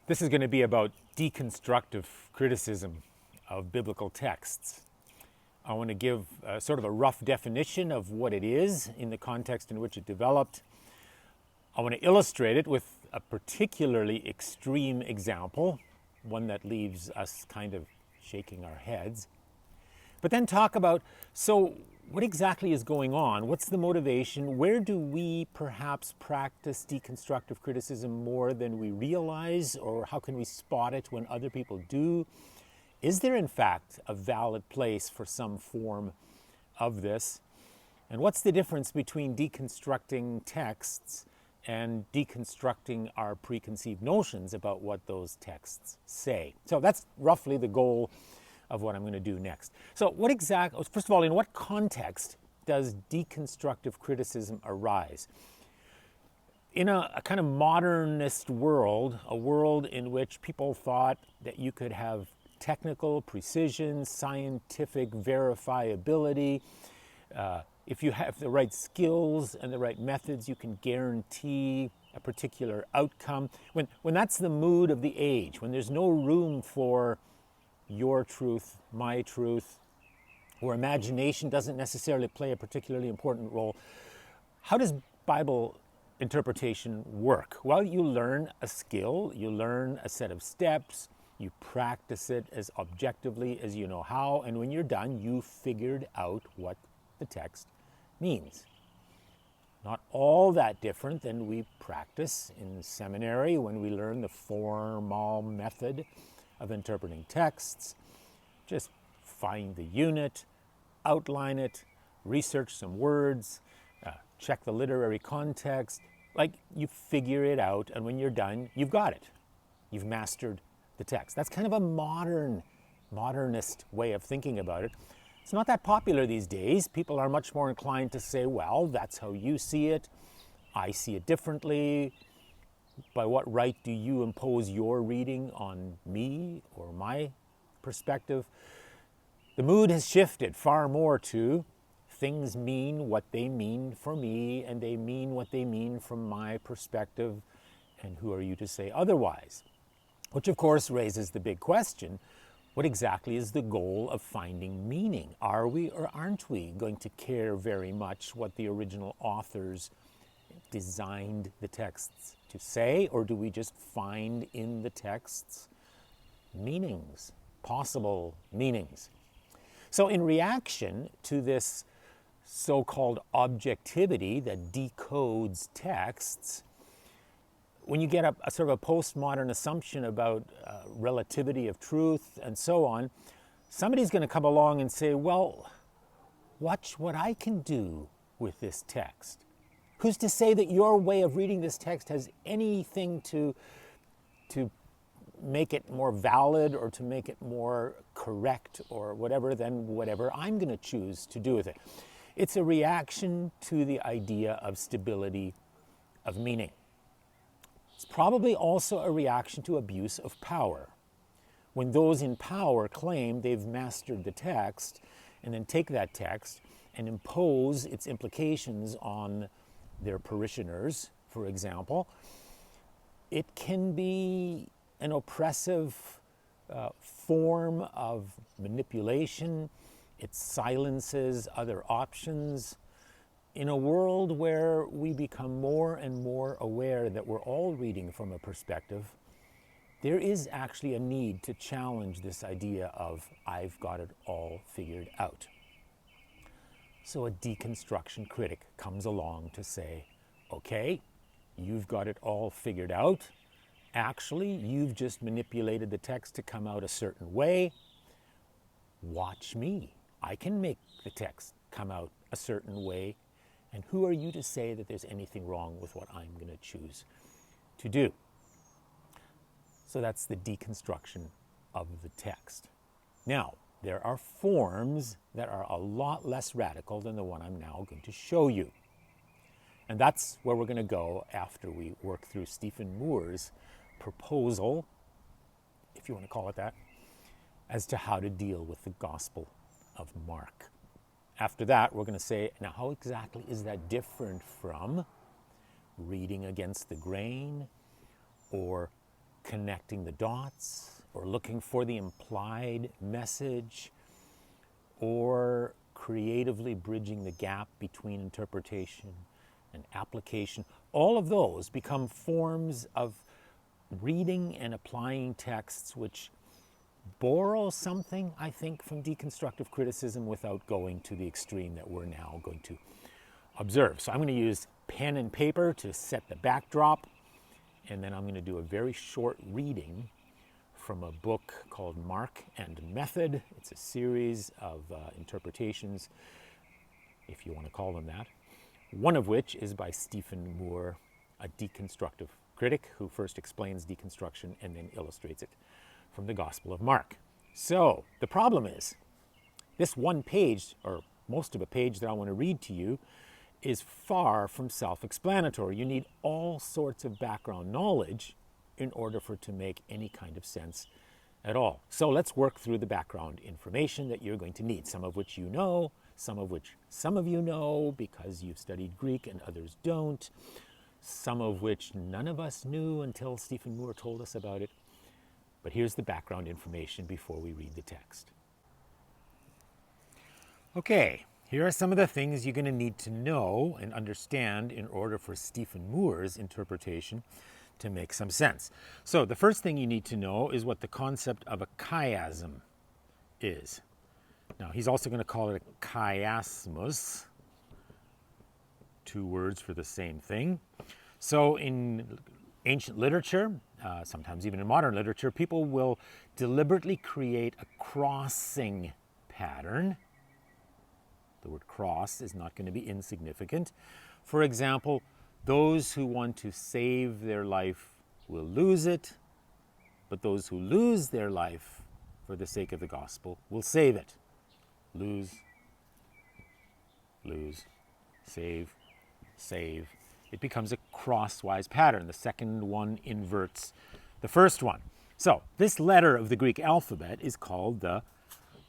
This is going to be about deconstructive criticism of biblical texts. I want to give sort of a rough definition of what it is in the context in which it developed. I want to illustrate it with a particularly extreme example, one that leaves us kind of shaking our heads. But then talk about, so what exactly is going on? What's the motivation? Where do we perhaps practice deconstructive criticism more than we realize? Or how can we spot it when other people do? Is there in fact a valid place for some form of this? And what's the difference between deconstructing texts and deconstructing our preconceived notions about what those texts say? So that's roughly the goal of what I'm going to do next. So first of all, in what context does deconstructive criticism arise? In a kind of modernist world, a world in which people thought that you could have technical precision, scientific verifiability, if you have the right skills and the right methods, you can guarantee a particular outcome. When that's the mood of the age, when there's no room for your truth, my truth, where imagination doesn't necessarily play a particularly important role, how does Bible interpretation work? Well, you learn a skill, you learn a set of steps, you practice it as objectively as you know how, and when you're done, you figured out what the text means. Not all that different than we practice in seminary when we learn the formal method of interpreting texts. Just find the unit, outline it, research some words, check the literary context. Like, you figure it out, and when you're done, you've got it. You've mastered the text. That's kind of a modernist way of thinking about it. It's not that popular these days. People are much more inclined to say, well, that's how you see it. I see it differently. By what right do you impose your reading on me or my perspective? The mood has shifted far more to things mean what they mean for me, and they mean what they mean from my perspective, and who are you to say otherwise? Which of course raises the big question, what exactly is the goal of finding meaning? Are we or aren't we going to care very much what the original authors designed the texts to say, or do we just find in the texts meanings, possible meanings? So in reaction to this so-called objectivity that decodes texts, when you get a sort of a postmodern assumption about relativity of truth and so on, somebody's going to come along and say, well, watch what I can do with this text. Who's to say that your way of reading this text has anything to make it more valid or to make it more correct or whatever than whatever I'm going to choose to do with it? It's a reaction to the idea of stability of meaning. It's probably also a reaction to abuse of power. When those in power claim they've mastered the text and then take that text and impose its implications on their parishioners, for example, it can be an oppressive form of manipulation. It silences other options. In a world where we become more and more aware that we're all reading from a perspective, there is actually a need to challenge this idea of I've got it all figured out. So a deconstruction critic comes along to say, okay, you've got it all figured out. Actually, you've just manipulated the text to come out a certain way. Watch me. I can make the text come out a certain way. And who are you to say that there's anything wrong with what I'm going to choose to do? So that's the deconstruction of the text. Now, there are forms that are a lot less radical than the one I'm now going to show you. And that's where we're going to go after we work through Stephen Moore's proposal, if you want to call it that, as to how to deal with the Gospel of Mark. After that, we're going to say, now how exactly is that different from reading against the grain or connecting the dots, or looking for the implied message, or creatively bridging the gap between interpretation and application. All of those become forms of reading and applying texts which borrow something, I think, from deconstructive criticism without going to the extreme that we're now going to observe. So I'm going to use pen and paper to set the backdrop, and then I'm going to do a very short reading from a book called Mark and Method. It's a series of interpretations, if you want to call them that, one of which is by Stephen Moore, a deconstructive critic who first explains deconstruction and then illustrates it from the Gospel of Mark. So the problem is, this one page, or most of a page that I want to read to you, is far from self-explanatory. You need all sorts of background knowledge in order for it to make any kind of sense at all. So let's work through the background information that you're going to need, some of which you know, some of which some of you know because you've studied Greek and others don't, some of which none of us knew until Stephen Moore told us about it. But here's the background information before we read the text. Okay, here are some of the things you're going to need to know and understand in order for Stephen Moore's interpretation to make some sense. So the first thing you need to know is what the concept of a chiasm is. Now, he's also going to call it a chiasmus, two words for the same thing. So in ancient literature, sometimes even in modern literature, people will deliberately create a crossing pattern. The word cross is not going to be insignificant. For example, those who want to save their life will lose it, but those who lose their life for the sake of the gospel will save it. Lose, lose, save, save. It becomes a crosswise pattern. The second one inverts the first one. So this letter of the Greek alphabet is called the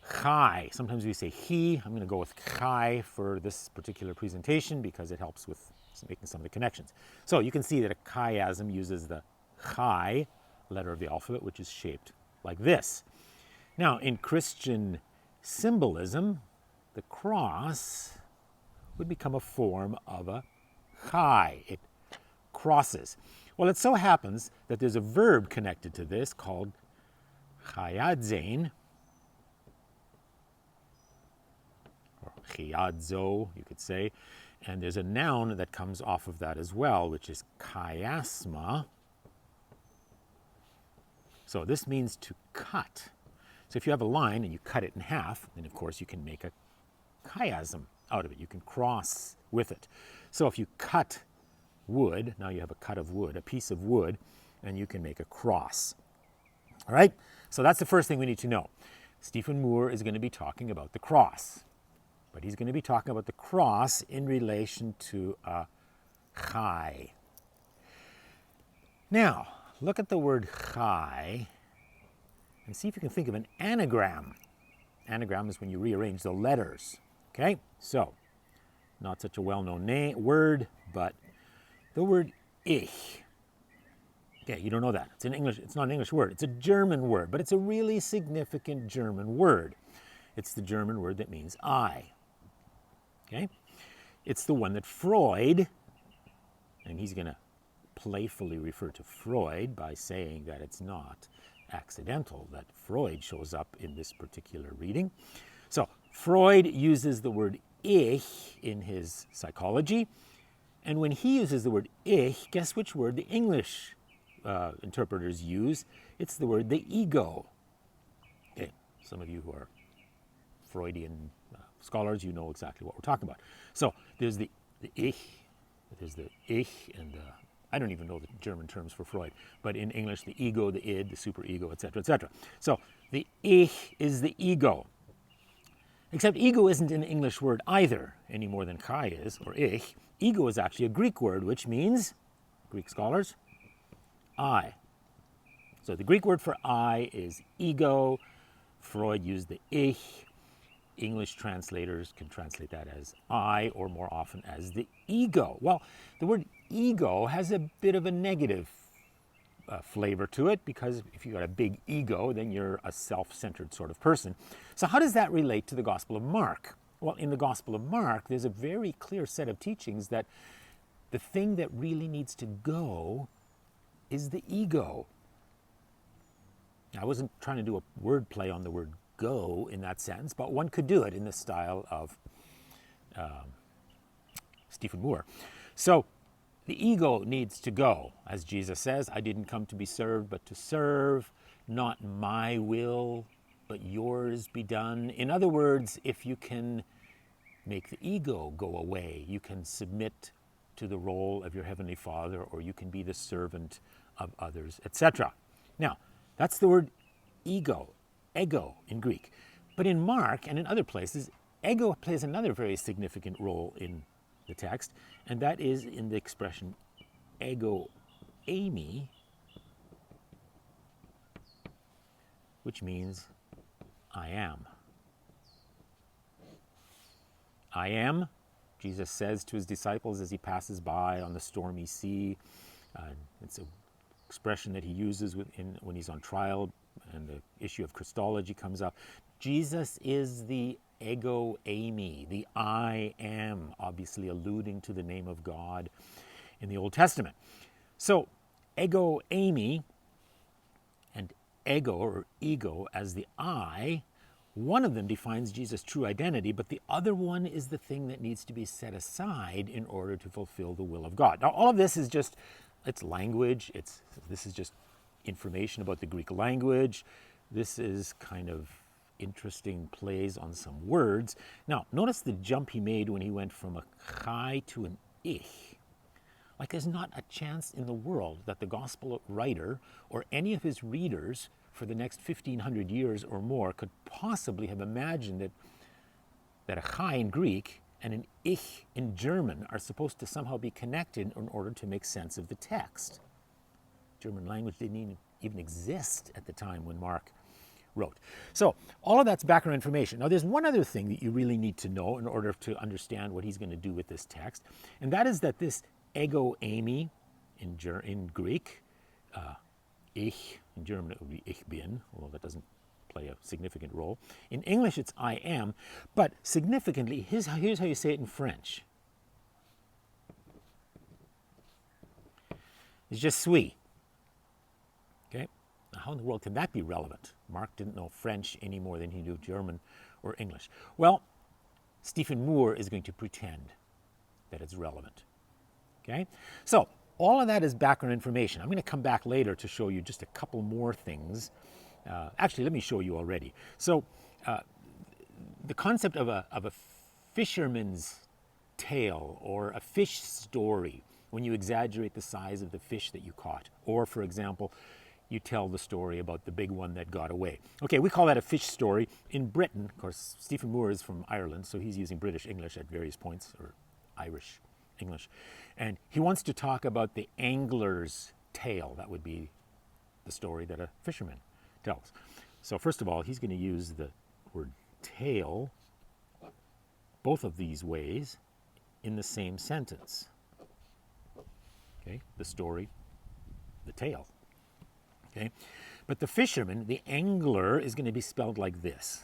chi. Sometimes we say he. I'm going to go with chi for this particular presentation because it helps with making some of the connections. So you can see that a chiasm uses the chi letter of the alphabet, which is shaped like this. Now, in Christian symbolism, the cross would become a form of a chi. It crosses. Well, it so happens that there's a verb connected to this called chiadzein, or chiadzo, you could say. And there's a noun that comes off of that as well, which is chiasma. So this means to cut. So if you have a line and you cut it in half, then of course you can make a chiasm out of it. You can cross with it. So if you cut wood, now you have a cut of wood, a piece of wood, and you can make a cross. All right? So that's the first thing we need to know. Stephen Moore is going to be talking about the cross. But he's going to be talking about the cross in relation to a chi. Now, look at the word chi and see if you can think of an anagram. Anagram is when you rearrange the letters. Okay? So, not such a well-known word, but the word ich. Okay, you don't know that. It's in English. It's not an English word. It's a German word, but it's a really significant German word. It's the German word that means I. Okay? It's the one that Freud, and he's going to playfully refer to Freud by saying that it's not accidental that Freud shows up in this particular reading. So Freud uses the word ich in his psychology, and when he uses the word ich, guess which word the English interpreters use? It's the word the ego. Okay, some of you who are Freudian scholars, you know exactly what we're talking about. So there's the ich, there's the ich, and I don't even know the German terms for Freud, but in English, the ego, the id, the superego, etc., etc. So the ich is the ego. Except ego isn't an English word either, any more than chi is, or ich. Ego is actually a Greek word, which means, Greek scholars, I. So the Greek word for I is ego. Freud used the ich. English translators can translate that as I, or more often as the ego. Well, the word ego has a bit of a negative flavor to it, because if you've got a big ego, then you're a self-centered sort of person. So how does that relate to the Gospel of Mark? Well, in the Gospel of Mark, there's a very clear set of teachings that the thing that really needs to go is the ego. I wasn't trying to do a word play on the word go in that sentence, but one could do it in the style of Stephen Moore. So the ego needs to go. As Jesus says, I didn't come to be served, but to serve. Not my will, but yours be done. In other words, if you can make the ego go away, you can submit to the role of your Heavenly Father, or you can be the servant of others, etc. Now, that's the word ego in Greek. But in Mark and in other places, ego plays another very significant role in the text, and that is in the expression ego eimi, which means I am. I am, Jesus says to his disciples as he passes by on the stormy sea. It's an expression that he uses when he's on trial and the issue of Christology comes up. Jesus is the ego eimi, the I am, obviously alluding to the name of God in the Old Testament. So ego eimi and ego or ego as the I, one of them defines Jesus' true identity, but the other one is the thing that needs to be set aside in order to fulfill the will of God. Now, all of this is just, it's language. This is just information about the Greek language. This is kind of interesting plays on some words. Now, notice the jump he made when he went from a chai to an ich. Like there's not a chance in the world that the gospel writer or any of his readers for the next 1,500 years or more could possibly have imagined that a chai in Greek and an ich in German are supposed to somehow be connected in order to make sense of the text. German language didn't even exist at the time when Mark wrote. So all of that's background information. Now there's one other thing that you really need to know in order to understand what he's going to do with this text, and that is that this ego eimi in Greek, ich, in German it would be ich bin, although that doesn't play a significant role. In English it's I am, but significantly, here's how you say it in French. It's je suis. Okay? Now, how in the world can that be relevant? Mark didn't know French any more than he knew German or English. Well, Stephen Moore is going to pretend that it's relevant. Okay? So, all of that is background information. I'm going to come back later to show you just a couple more things. Actually, let me show you already. So, the concept of a fisherman's tale or a fish story, when you exaggerate the size of the fish that you caught, or, for example, you tell the story about the big one that got away. Okay, we call that a fish story. In Britain, of course, Stephen Moore is from Ireland, so he's using British English at various points, or Irish English. And he wants to talk about the angler's tale. That would be the story that a fisherman tells. So first of all, he's going to use the word tale, both of these ways, in the same sentence. Okay, the story, the tale. Okay, but the fisherman, the angler, is going to be spelled like this.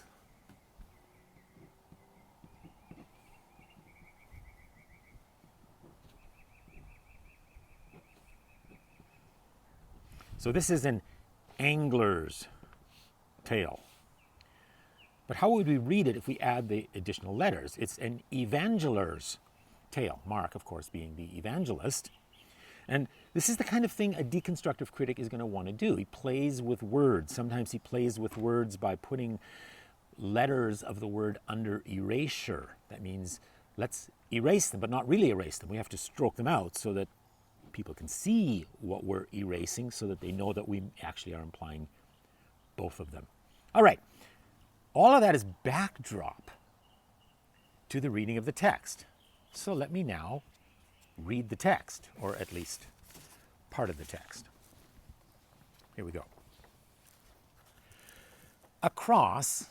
So this is an angler's tale. But how would we read it if we add the additional letters? It's an evangeler's tale. Mark, of course, being the evangelist. And this is the kind of thing a deconstructive critic is going to want to do. He plays with words. Sometimes he plays with words by putting letters of the word under erasure. That means let's erase them, but not really erase them. We have to stroke them out so that people can see what we're erasing, so that they know that we actually are implying both of them. All right. All of that is backdrop to the reading of the text. So let me now read the text, or at least part of the text. Here we go. A cross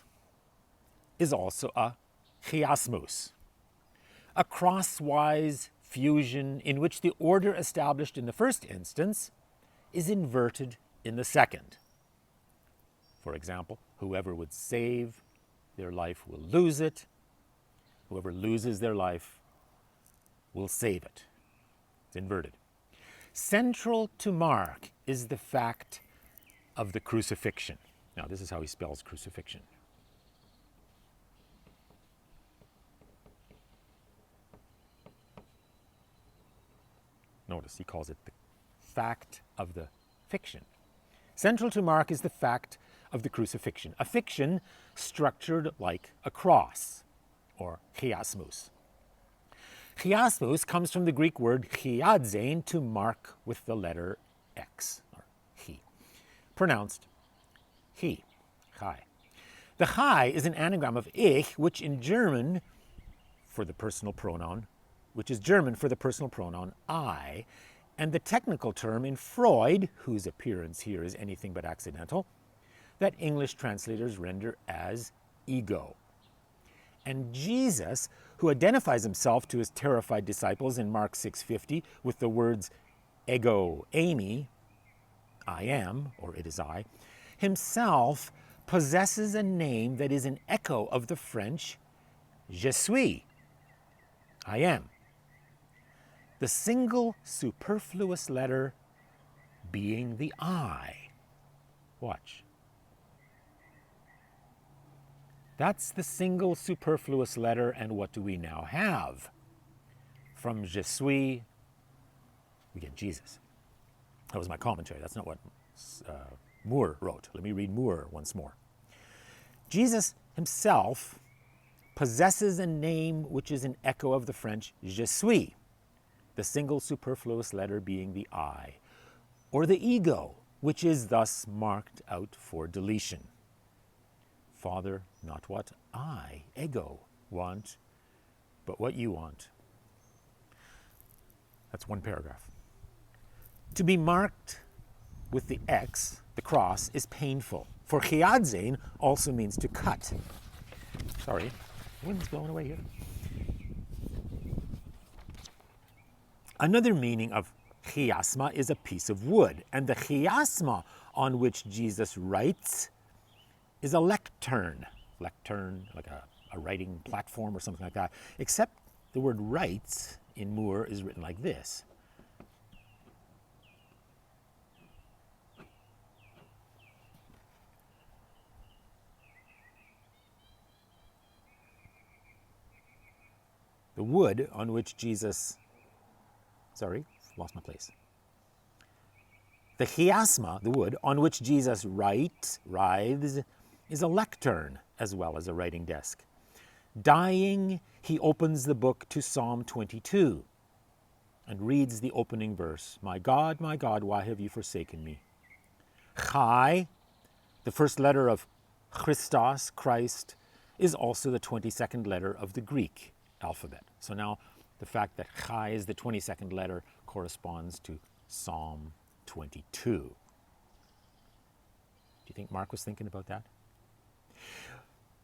is also a chiasmus, a crosswise fusion in which the order established in the first instance is inverted in the second. For example, whoever would save their life will lose it. Whoever loses their life will save it. It's inverted. Central to Mark is the fact of the crucifixion. Now, this is how he spells crucifixion. Notice he calls it the fact of the fiction. Central to Mark is the fact of the crucifixion, a fiction structured like a cross, or chiasmus. Chiasmus comes from the Greek word chiadzein, to mark with the letter X, or he, pronounced he, chai. The chai is an anagram of ich, which is German for the personal pronoun I, and the technical term in Freud, whose appearance here is anything but accidental, that English translators render as ego. And Jesus, who identifies himself to his terrified disciples in Mark 6:50 with the words ego eimi, I am, or it is I, himself possesses a name that is an echo of the French je suis, I am. The single superfluous letter being the I. Watch. That's the single superfluous letter, and what do we now have? From je suis, we get Jesus. That was my commentary. That's not what Moore wrote. Let me read Moore once more. Jesus himself possesses a name which is an echo of the French je suis, the single superfluous letter being the I, or the ego, which is thus marked out for deletion. Father, not what I, ego, want, but what you want. That's one paragraph. To be marked with the X, the cross, is painful. For chiadzein also means to cut. Sorry, the wind's blowing away here. Another meaning of chiasma is a piece of wood, and the chiasma on which Jesus writes is a lectern. Lectern, like a writing platform or something like that, except the word writes in Moore is written like this. The wood on which Jesus, lost my place. The chiasma, the wood, on which Jesus writhes, is a lectern as well as a writing desk. Dying, he opens the book to Psalm 22 and reads the opening verse, my God, why have you forsaken me? Chai, the first letter of Christos, Christ, is also the 22nd letter of the Greek alphabet. So now the fact that Chai is the 22nd letter corresponds to Psalm 22. Do you think Mark was thinking about that?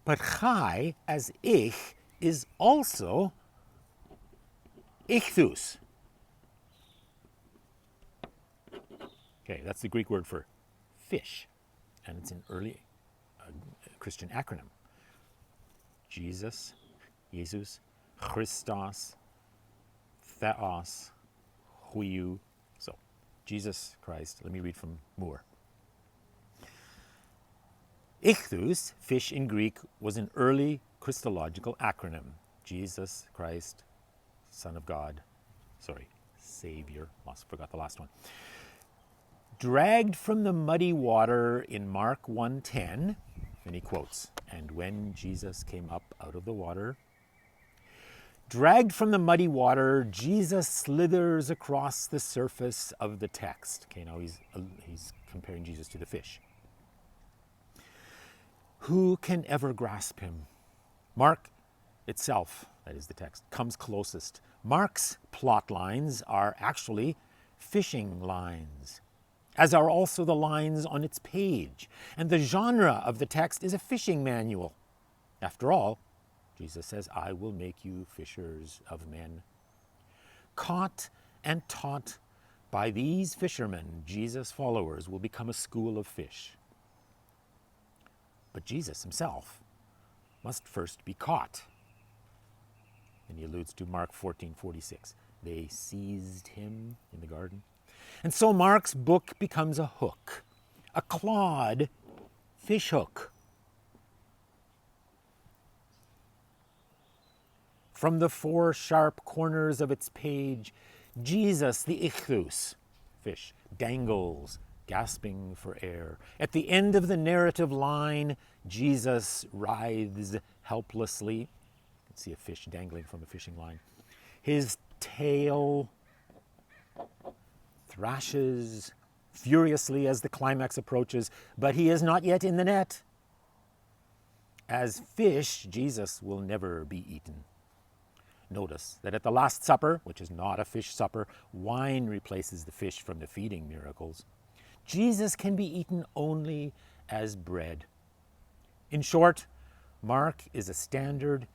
But Chai, as ich, is also ichthus. Okay, that's the Greek word for fish, and it's an early Christian acronym. Jesus, Christos, Theos, Huiou. So, Jesus Christ. Let me read from Moore. Ichthus, fish in Greek, was an early Christological acronym. Jesus Christ, Son of God. Savior. Forgot the last one. Dragged from the muddy water in Mark 1:10, and he quotes, and when Jesus came up out of the water, dragged from the muddy water, Jesus slithers across the surface of the text. Okay, now he's comparing Jesus to the fish. Who can ever grasp him? Mark itself, that is the text, comes closest. Mark's plot lines are actually fishing lines, as are also the lines on its page. And the genre of the text is a fishing manual. After all, Jesus says, I will make you fishers of men. Caught and taught By these fishermen, Jesus' followers will become a school of fish. But Jesus himself must first be caught. And he alludes to Mark 14:46. They seized him in the garden. And so Mark's book becomes a hook, a clawed fish hook. From the four sharp corners of its page, Jesus, the ichthus, fish, dangles, gasping for air. At the end of the narrative line, Jesus writhes helplessly. You can see a fish dangling from a fishing line. His tail thrashes furiously as the climax approaches, but he is not yet in the net. As fish, Jesus will never be eaten. Notice that at the Last Supper, which is not a fish supper, wine replaces the fish from the feeding miracles. Jesus can be eaten only as bread. In short, Mark is a standard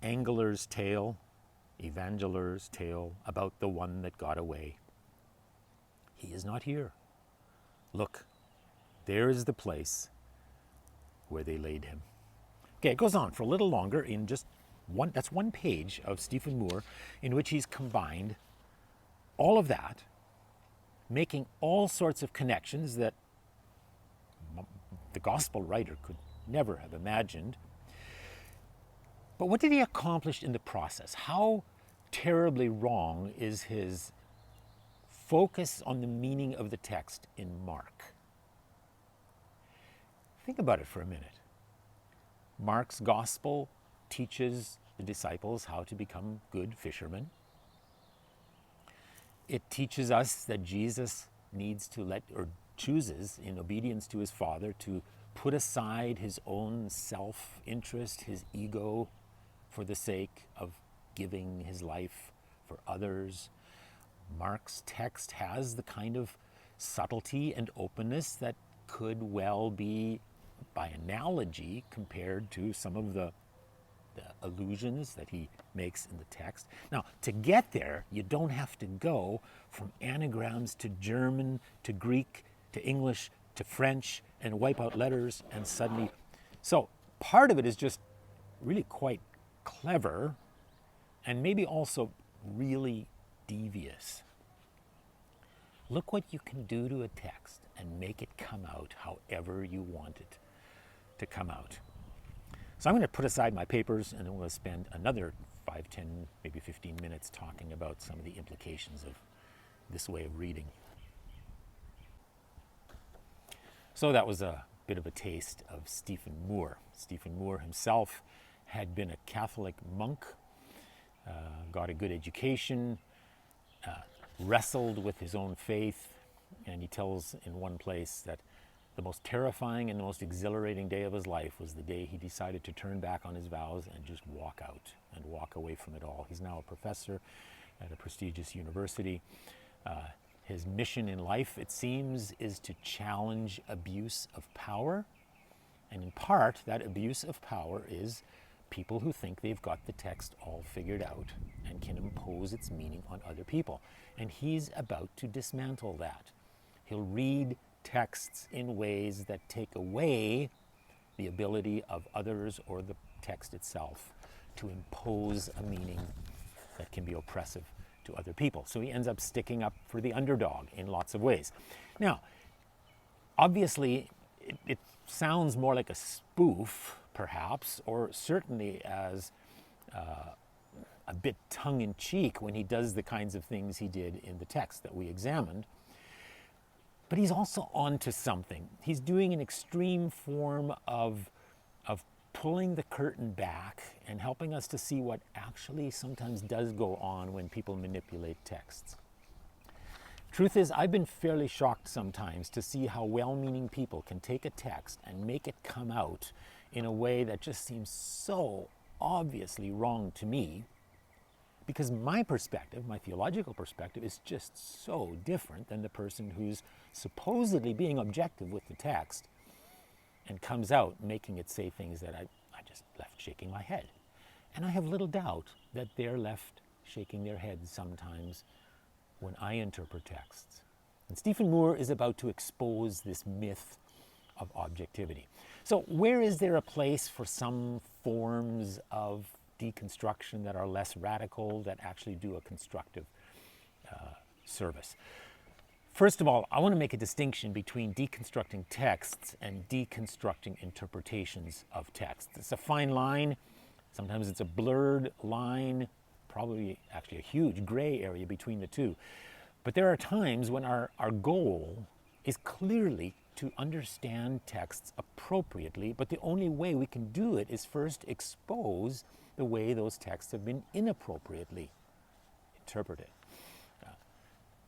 angler's tale, evangeler's tale about the one that got away. He is not here. Look, there is the place where they laid him. Okay, it goes on for a little longer in just that's one page of Stephen Moore in which he's combined all of that, making all sorts of connections that the gospel writer could never have imagined. But what did he accomplish in the process? How terribly wrong is his focus on the meaning of the text in Mark? Think about it for a minute. Mark's gospel teaches the disciples how to become good fishermen. It teaches us that Jesus needs to chooses, in obedience to his Father, to put aside his own self-interest, his ego, for the sake of giving his life for others. Mark's text has the kind of subtlety and openness that could well be, by analogy, compared to some of the allusions that he makes in the text. Now, to get there, you don't have to go from anagrams to German to Greek to English to French and wipe out letters and suddenly. So part of it is just really quite clever and maybe also really devious. Look what you can do to a text and make it come out however you want it to come out. So I'm going to put aside my papers and then we'll spend another 5, 10, maybe 15 minutes talking about some of the implications of this way of reading. So that was a bit of a taste of Stephen Moore. Stephen Moore himself had been a Catholic monk, got a good education, wrestled with his own faith, and he tells in one place that the most terrifying and the most exhilarating day of his life was the day he decided to turn back on his vows and just walk out and walk away from it all. He's now a professor at a prestigious university. His mission in life, it seems, is to challenge abuse of power. And in part, that abuse of power is people who think they've got the text all figured out and can impose its meaning on other people. And he's about to dismantle that. He'll read texts in ways that take away the ability of others or the text itself to impose a meaning that can be oppressive to other people. So he ends up sticking up for the underdog in lots of ways. Now, obviously, it sounds more like a spoof, perhaps, or certainly as a bit tongue-in-cheek when he does the kinds of things he did in the text that we examined. But he's also onto something. He's doing an extreme form of pulling the curtain back and helping us to see what actually sometimes does go on when people manipulate texts. Truth is, I've been fairly shocked sometimes to see how well-meaning people can take a text and make it come out in a way that just seems so obviously wrong to me, because my perspective, my theological perspective, is just so different than the person who's supposedly being objective with the text and comes out making it say things that I just left shaking my head. And I have little doubt that they're left shaking their heads sometimes when I interpret texts. And Stephen Moore is about to expose this myth of objectivity. So where is there a place for some forms of deconstruction that are less radical, that actually do a constructive service? First of all, I want to make a distinction between deconstructing texts and deconstructing interpretations of texts. It's a fine line. Sometimes it's a blurred line, probably actually a huge gray area between the two. But there are times when our goal is clearly to understand texts appropriately, but the only way we can do it is first expose the way those texts have been inappropriately interpreted.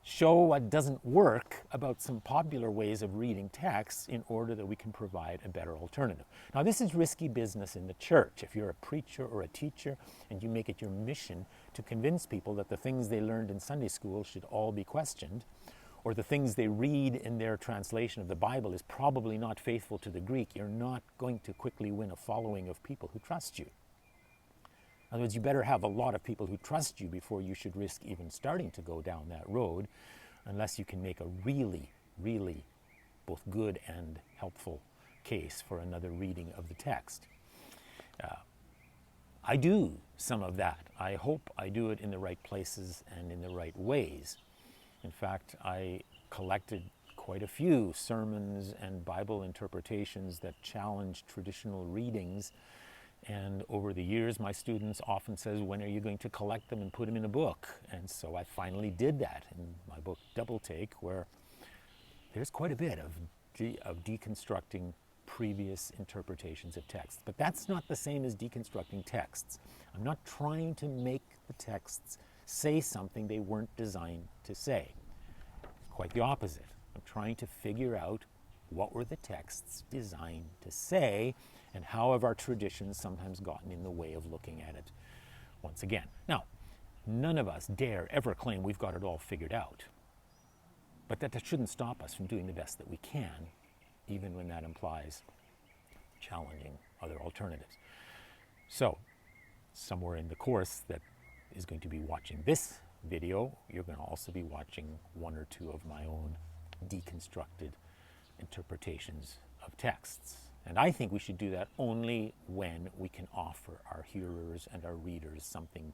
Show what doesn't work about some popular ways of reading texts in order that we can provide a better alternative. Now, this is risky business in the church. If you're a preacher or a teacher and you make it your mission to convince people that the things they learned in Sunday school should all be questioned, or the things they read in their translation of the Bible is probably not faithful to the Greek, you're not going to quickly win a following of people who trust you. In other words, you better have a lot of people who trust you before you should risk even starting to go down that road, unless you can make a really, really both good and helpful case for another reading of the text. I do some of that. I hope I do it in the right places and in the right ways. In fact, I collected quite a few sermons and Bible interpretations that challenge traditional readings. And over the years, my students often says, when are you going to collect them and put them in a book? And so I finally did that in my book, Double Take, where there's quite a bit of deconstructing previous interpretations of texts. But that's not the same as deconstructing texts. I'm not trying to make the texts say something they weren't designed to say. Quite the opposite. I'm trying to figure out what were the texts designed to say, and how have our traditions sometimes gotten in the way of looking at it once again. Now, none of us dare ever claim we've got it all figured out. But that shouldn't stop us from doing the best that we can, even when that implies challenging other alternatives. So, somewhere in the course that is going to be watching this video, you're going to also be watching one or two of my own deconstructed interpretations of texts. And I think we should do that only when we can offer our hearers and our readers something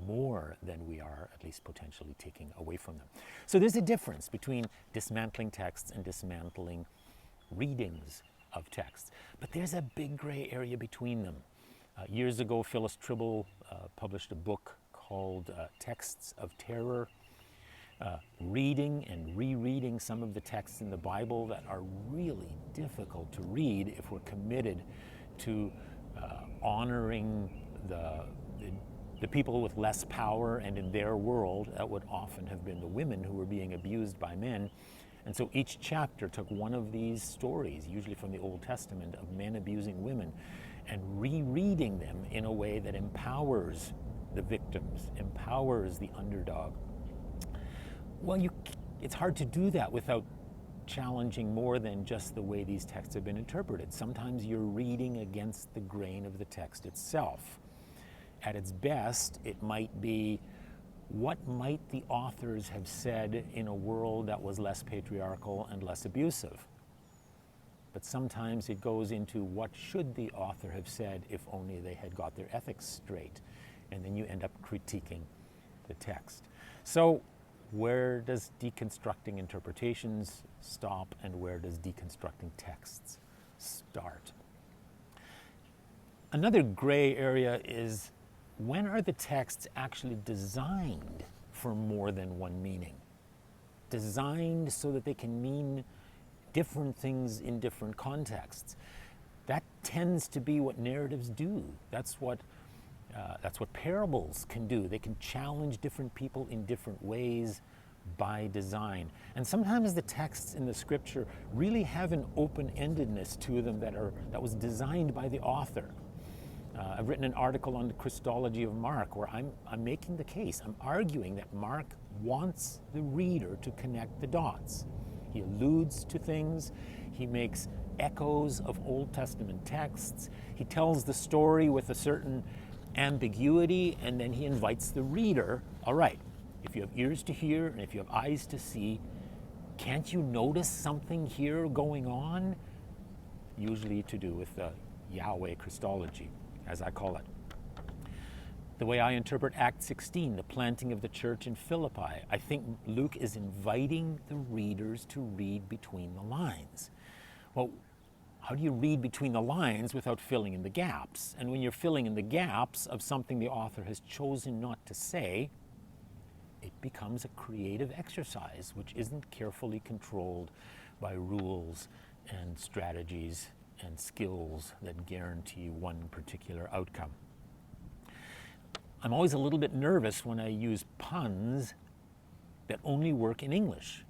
more than we are at least potentially taking away from them. So there's a difference between dismantling texts and dismantling readings of texts. But there's a big gray area between them. Years ago, Phyllis Tribble published a book called Texts of Terror, reading and rereading some of the texts in the Bible that are really difficult to read if we're committed to honoring the people with less power, and in their world, that would often have been the women who were being abused by men. And so each chapter took one of these stories, usually from the Old Testament, of men abusing women, and rereading them in a way that empowers the victims, empowers the underdog. Well, it's hard to do that without challenging more than just the way these texts have been interpreted. Sometimes you're reading against the grain of the text itself. At its best, it might be, what might the authors have said in a world that was less patriarchal and less abusive? But sometimes it goes into, what should the author have said if only they had got their ethics straight? And then you end up critiquing the text. So where does deconstructing interpretations stop, and where does deconstructing texts start? Another gray area is, when are the texts actually designed for more than one meaning? Designed so that they can mean different things in different contexts. That tends to be what narratives do. That's what parables can do. They can challenge different people in different ways by design. And sometimes the texts in the scripture really have an open-endedness to them that was designed by the author. I've written an article on the Christology of Mark where I'm making the case. I'm arguing that Mark wants the reader to connect the dots. He alludes to things. He makes echoes of Old Testament texts. He tells the story with a certain ambiguity, and then he invites the reader, all right, if you have ears to hear and if you have eyes to see, can't you notice something here going on? Usually to do with the Yahweh Christology, as I call it. The way I interpret Act 16, the planting of the church in Philippi, I think Luke is inviting the readers to read between the lines. Well, how do you read between the lines without filling in the gaps? And when you're filling in the gaps of something the author has chosen not to say, it becomes a creative exercise which isn't carefully controlled by rules and strategies and skills that guarantee one particular outcome. I'm always a little bit nervous when I use puns that only work in English.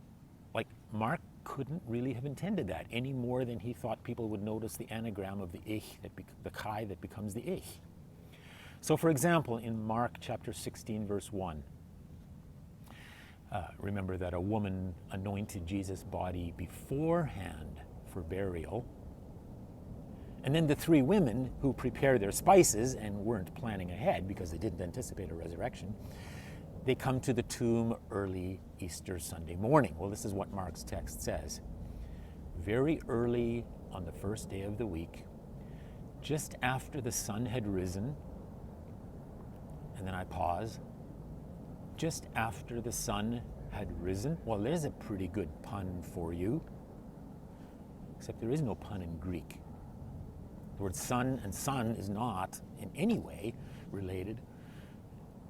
Like, Mark couldn't really have intended that any more than he thought people would notice the anagram of the ich, the chi that becomes the ich. So for example, in Mark chapter 16, verse 1, remember that a woman anointed Jesus' body beforehand for burial. And then the three women who prepared their spices and weren't planning ahead because they didn't anticipate a resurrection, they come to the tomb early Easter Sunday morning. Well, this is what Mark's text says. Very early on the first day of the week, just after the sun had risen, and then I pause, just after the sun had risen. Well, there's a pretty good pun for you, except there is no pun in Greek. The word sun and sun is not in any way related.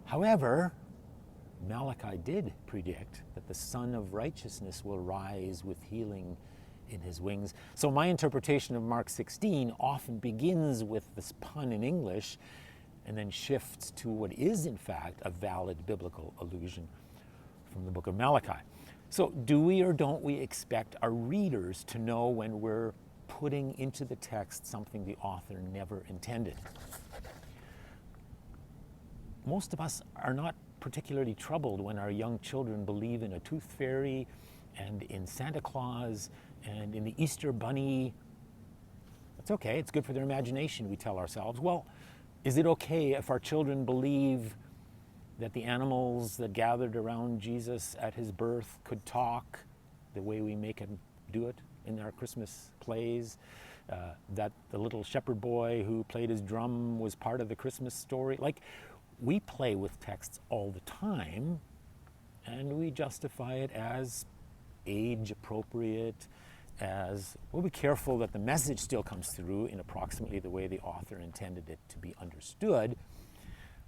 However, Malachi did predict that the Son of Righteousness will rise with healing in his wings. So my interpretation of Mark 16 often begins with this pun in English and then shifts to what is in fact a valid biblical allusion from the book of Malachi. So do we or don't we expect our readers to know when we're putting into the text something the author never intended? Most of us are not particularly troubled when our young children believe in a tooth fairy and in Santa Claus and in the Easter Bunny. That's okay, it's good for their imagination, we tell ourselves. Well, is it okay if our children believe that the animals that gathered around Jesus at his birth could talk the way we make them do it in our Christmas plays? That the little shepherd boy who played his drum was part of the Christmas story? Like, we play with texts all the time, and we justify it as age appropriate, as we'll be careful that the message still comes through in approximately the way the author intended it to be understood,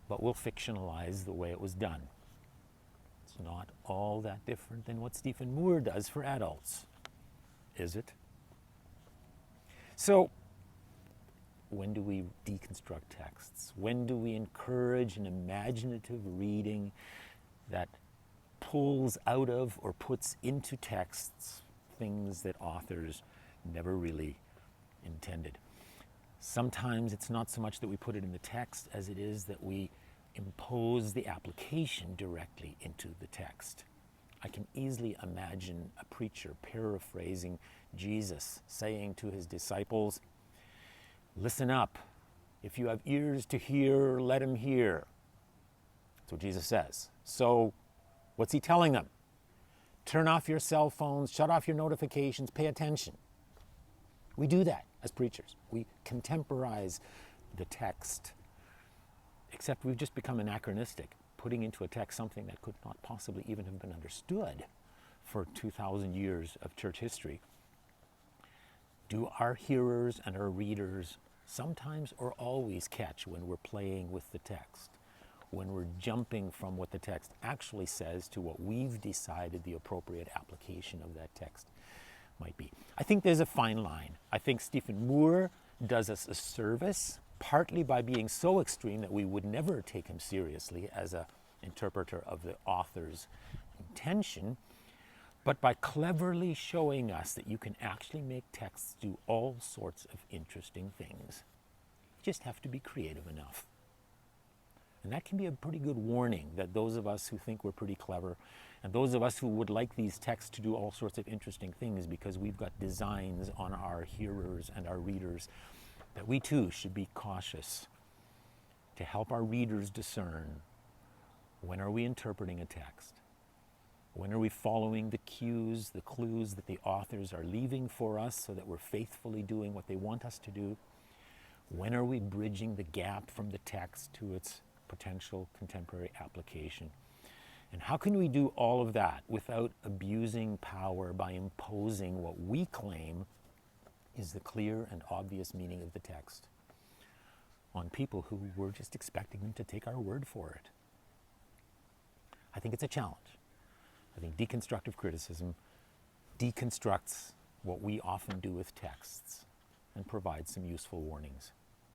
but we'll fictionalize the way it was done. It's not all that different than what Stephen Moore does for adults, is it? So, when do we deconstruct texts? When do we encourage an imaginative reading that pulls out of or puts into texts things that authors never really intended? Sometimes it's not so much that we put it in the text as it is that we impose the application directly into the text. I can easily imagine a preacher paraphrasing Jesus saying to his disciples, "Listen up. If you have ears to hear, let him hear." That's what Jesus says. So what's he telling them? Turn off your cell phones, shut off your notifications, pay attention. We do that as preachers. We contemporize the text, except we've just become anachronistic, putting into a text something that could not possibly even have been understood for 2,000 years of church history. Do our hearers and our readers sometimes or always catch when we're playing with the text, when we're jumping from what the text actually says to what we've decided the appropriate application of that text might be? I think there's a fine line. I think Stephen Moore does us a service, partly by being so extreme that we would never take him seriously as an interpreter of the author's intention, but by cleverly showing us that you can actually make texts do all sorts of interesting things. You just have to be creative enough. And that can be a pretty good warning that those of us who think we're pretty clever, and those of us who would like these texts to do all sorts of interesting things because we've got designs on our hearers and our readers, that we too should be cautious to help our readers discern When are we interpreting a text? When are we following the cues, the clues that the authors are leaving for us so that we're faithfully doing what they want us to do? When are we bridging the gap from the text to its potential contemporary application? And how can we do all of that without abusing power by imposing what we claim is the clear and obvious meaning of the text on people who we're just expecting them to take our word for it? I think it's a challenge. I think deconstructive criticism deconstructs what we often do with texts and provides some useful warnings.